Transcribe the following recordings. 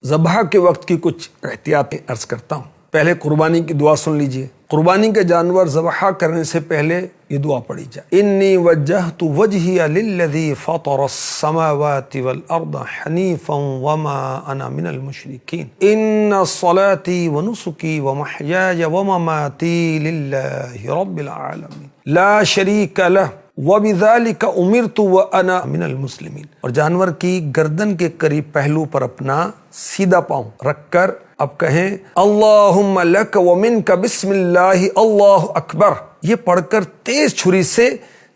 ذبح کے وقت کی کچھ احتیاطیں عرض کرتا ہوں۔ پہلے قربانی کی دعا سن لیجئے۔ قربانی کے جانور ذبح کرنے سے پہلے یہ دعا پڑھی جائے، انی وجہت وجہی للذی فطر السماوات والارض حنیفا وما انا من المشرکین، ان صلاتی ونسکی ومحیای ومماتی للہ رب العالمین لا شریک لہ وبذالک امرت وانا من المسلمین۔ اور جانور کی گردن کے قریب پہلو پر اپنا سیدھا پاؤں رکھ کر اب کہیں اللہم لک ومنک بسم اللہ اللہ اکبر، یہ پڑھ کر تیز چھری سے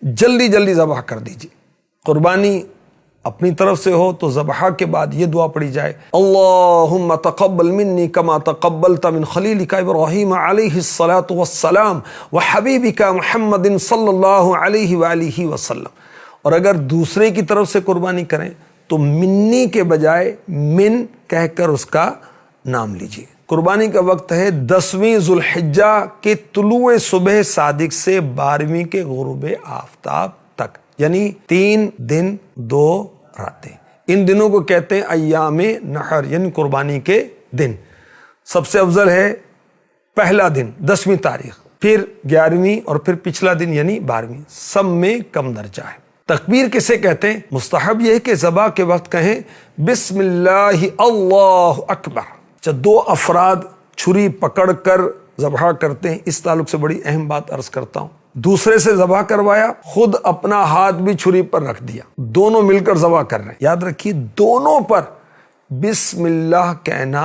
جلدی جلدی ذبح کر دیجیے۔ قربانی اپنی طرف سے ہو تو ذبح کے بعد یہ دعا پڑھی جائے، اللہم تقبل منی کما تقبلت من خلیلک ابراہیم علیہ الصلاۃ والسلام وحبیبک محمد صلی اللہ علیہ وآلہ وسلم۔ اور اگر دوسرے کی طرف سے قربانی کریں تو منی کے بجائے من کہہ کر اس کا نام لیجیے۔ قربانی کا وقت ہے 10ویں ذوالحجہ کے طلوع صبح صادق سے 12ویں کے غروب آفتاب تک، یعنی 3 دن 2 راتیں۔ ان دنوں کو کہتے ہیں ایام نحر، یعنی قربانی کے دن۔ سب سے افضل ہے پہلا دن 10ویں تاریخ، پھر 11ویں اور پھر پچھلا دن یعنی 12ویں، سب میں کم درجہ ہے۔ تکبیر کسے کہتے ہیں؟ مستحب یہ ہے کہ ذبح کے وقت کہیں بسم اللہ اللہ اکبر۔ جب 2 افراد چھری پکڑ کر ذبح کرتے ہیں، اس تعلق سے بڑی اہم بات عرض کرتا ہوں۔ دوسرے سے ذبح کروایا، خود اپنا ہاتھ بھی چھری پر رکھ دیا، دونوں مل کر ذبح کر رہے ہیں، یاد رکھیے دونوں پر بسم اللہ کہنا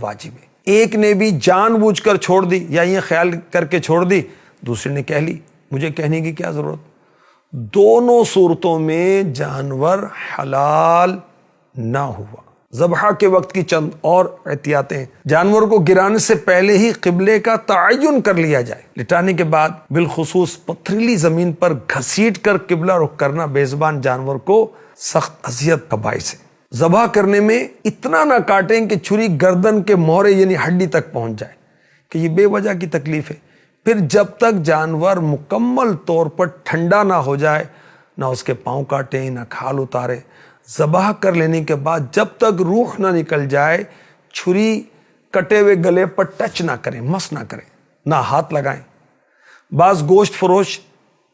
واجب ہے۔ ایک نے بھی جان بوجھ کر چھوڑ دی یا یہ خیال کر کے چھوڑ دی، دوسرے نے کہہ لی، مجھے کہنے کی کیا ضرورت؟ دونوں صورتوں میں جانور حلال نہ ہوا۔ ذبح کے وقت کی چند اور احتیاطیں، جانور کو گرانے سے پہلے ہی قبلے کا تعین کر لیا جائے۔ لٹانے کے بعد بالخصوص پتھریلی زمین پر گھسیٹ کر قبلہ رخ کرنا بے زبان جانور کو سخت اذیت کا باعث ہے۔ ذبح کرنے میں اتنا نہ کاٹیں کہ چھری گردن کے مورے یعنی ہڈی تک پہنچ جائے، کہ یہ بے وجہ کی تکلیف ہے۔ پھر جب تک جانور مکمل طور پر ٹھنڈا نہ ہو جائے، نہ اس کے پاؤں کاٹیں نہ کھال اتارے۔ ذبح کر لینے کے بعد جب تک روح نہ نکل جائے، چھری کٹے ہوئے گلے پر ٹچ نہ کریں، مس نہ کریں، نہ ہاتھ لگائیں۔ بعض گوشت فروش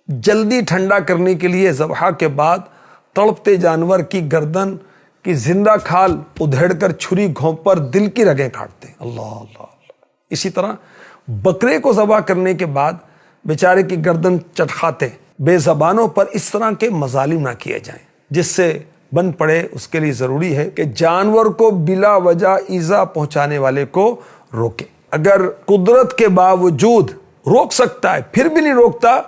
جلدی ٹھنڈا کرنے کے لیے ذبح کے بعد تڑپتے جانور کی گردن کی زندہ کھال ادھیڑ کر چھری گھونپ پر دل کی رگیں کاٹتے ہیں۔ اللہ اللہ۔ اسی طرح بکرے کو ذبح کرنے کے بعد بیچارے کی گردن چٹکھاتے بے زبانوں پر اس طرح کے مظالم نہ کیے جائیں جس سے بن پڑے۔ اس کے لیے ضروری ہے کہ جانور کو بلا وجہ ایذا پہنچانے والے کو روکے۔ اگر قدرت کے باوجود روک سکتا ہے پھر بھی نہیں روکتا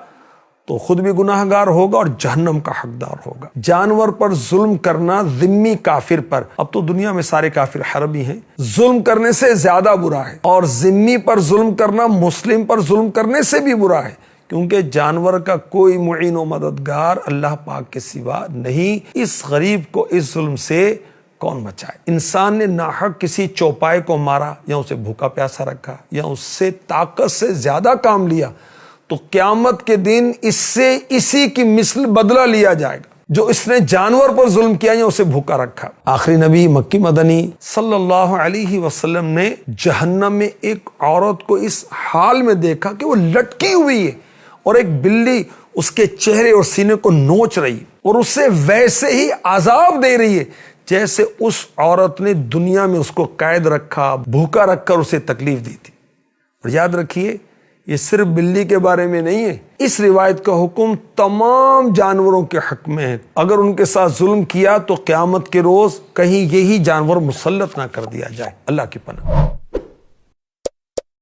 تو خود بھی گناہ گار ہوگا اور جہنم کا حقدار ہوگا۔ جانور پر ظلم کرنا ذمی کافر پر، اب تو دنیا میں سارے کافر حربی ہیں، ظلم کرنے سے زیادہ برا ہے، اور ذمی پر ظلم کرنا مسلم پر ظلم کرنے سے بھی برا ہے، کیونکہ جانور کا کوئی معین و مددگار اللہ پاک کے سوا نہیں۔ اس غریب کو اس ظلم سے کون بچائے؟ انسان نے ناحق کسی چوپائے کو مارا یا اسے بھوکا پیاسا رکھا یا اس سے طاقت سے زیادہ کام لیا تو قیامت کے دن اس سے اسی کی مثل بدلہ لیا جائے گا جو اس نے جانور پر ظلم کیا یا اسے بھوکا رکھا۔ آخری نبی مکی مدنی صلی اللہ علیہ وسلم نے جہنم میں ایک عورت کو اس حال میں دیکھا کہ وہ لٹکی ہوئی ہے اور ایک بلی اس کے چہرے اور سینے کو نوچ رہی اور اسے ویسے ہی عذاب دے رہی ہے جیسے اس عورت نے دنیا میں اس کو قید رکھا، بھوکا رکھ کر اسے تکلیف دی تھی۔ اور یاد رکھیے یہ صرف بلی کے بارے میں نہیں ہے، اس روایت کا حکم تمام جانوروں کے حق میں ہے۔ اگر ان کے ساتھ ظلم کیا تو قیامت کے روز کہیں یہی جانور مسلط نہ کر دیا جائے۔ اللہ کی پناہ۔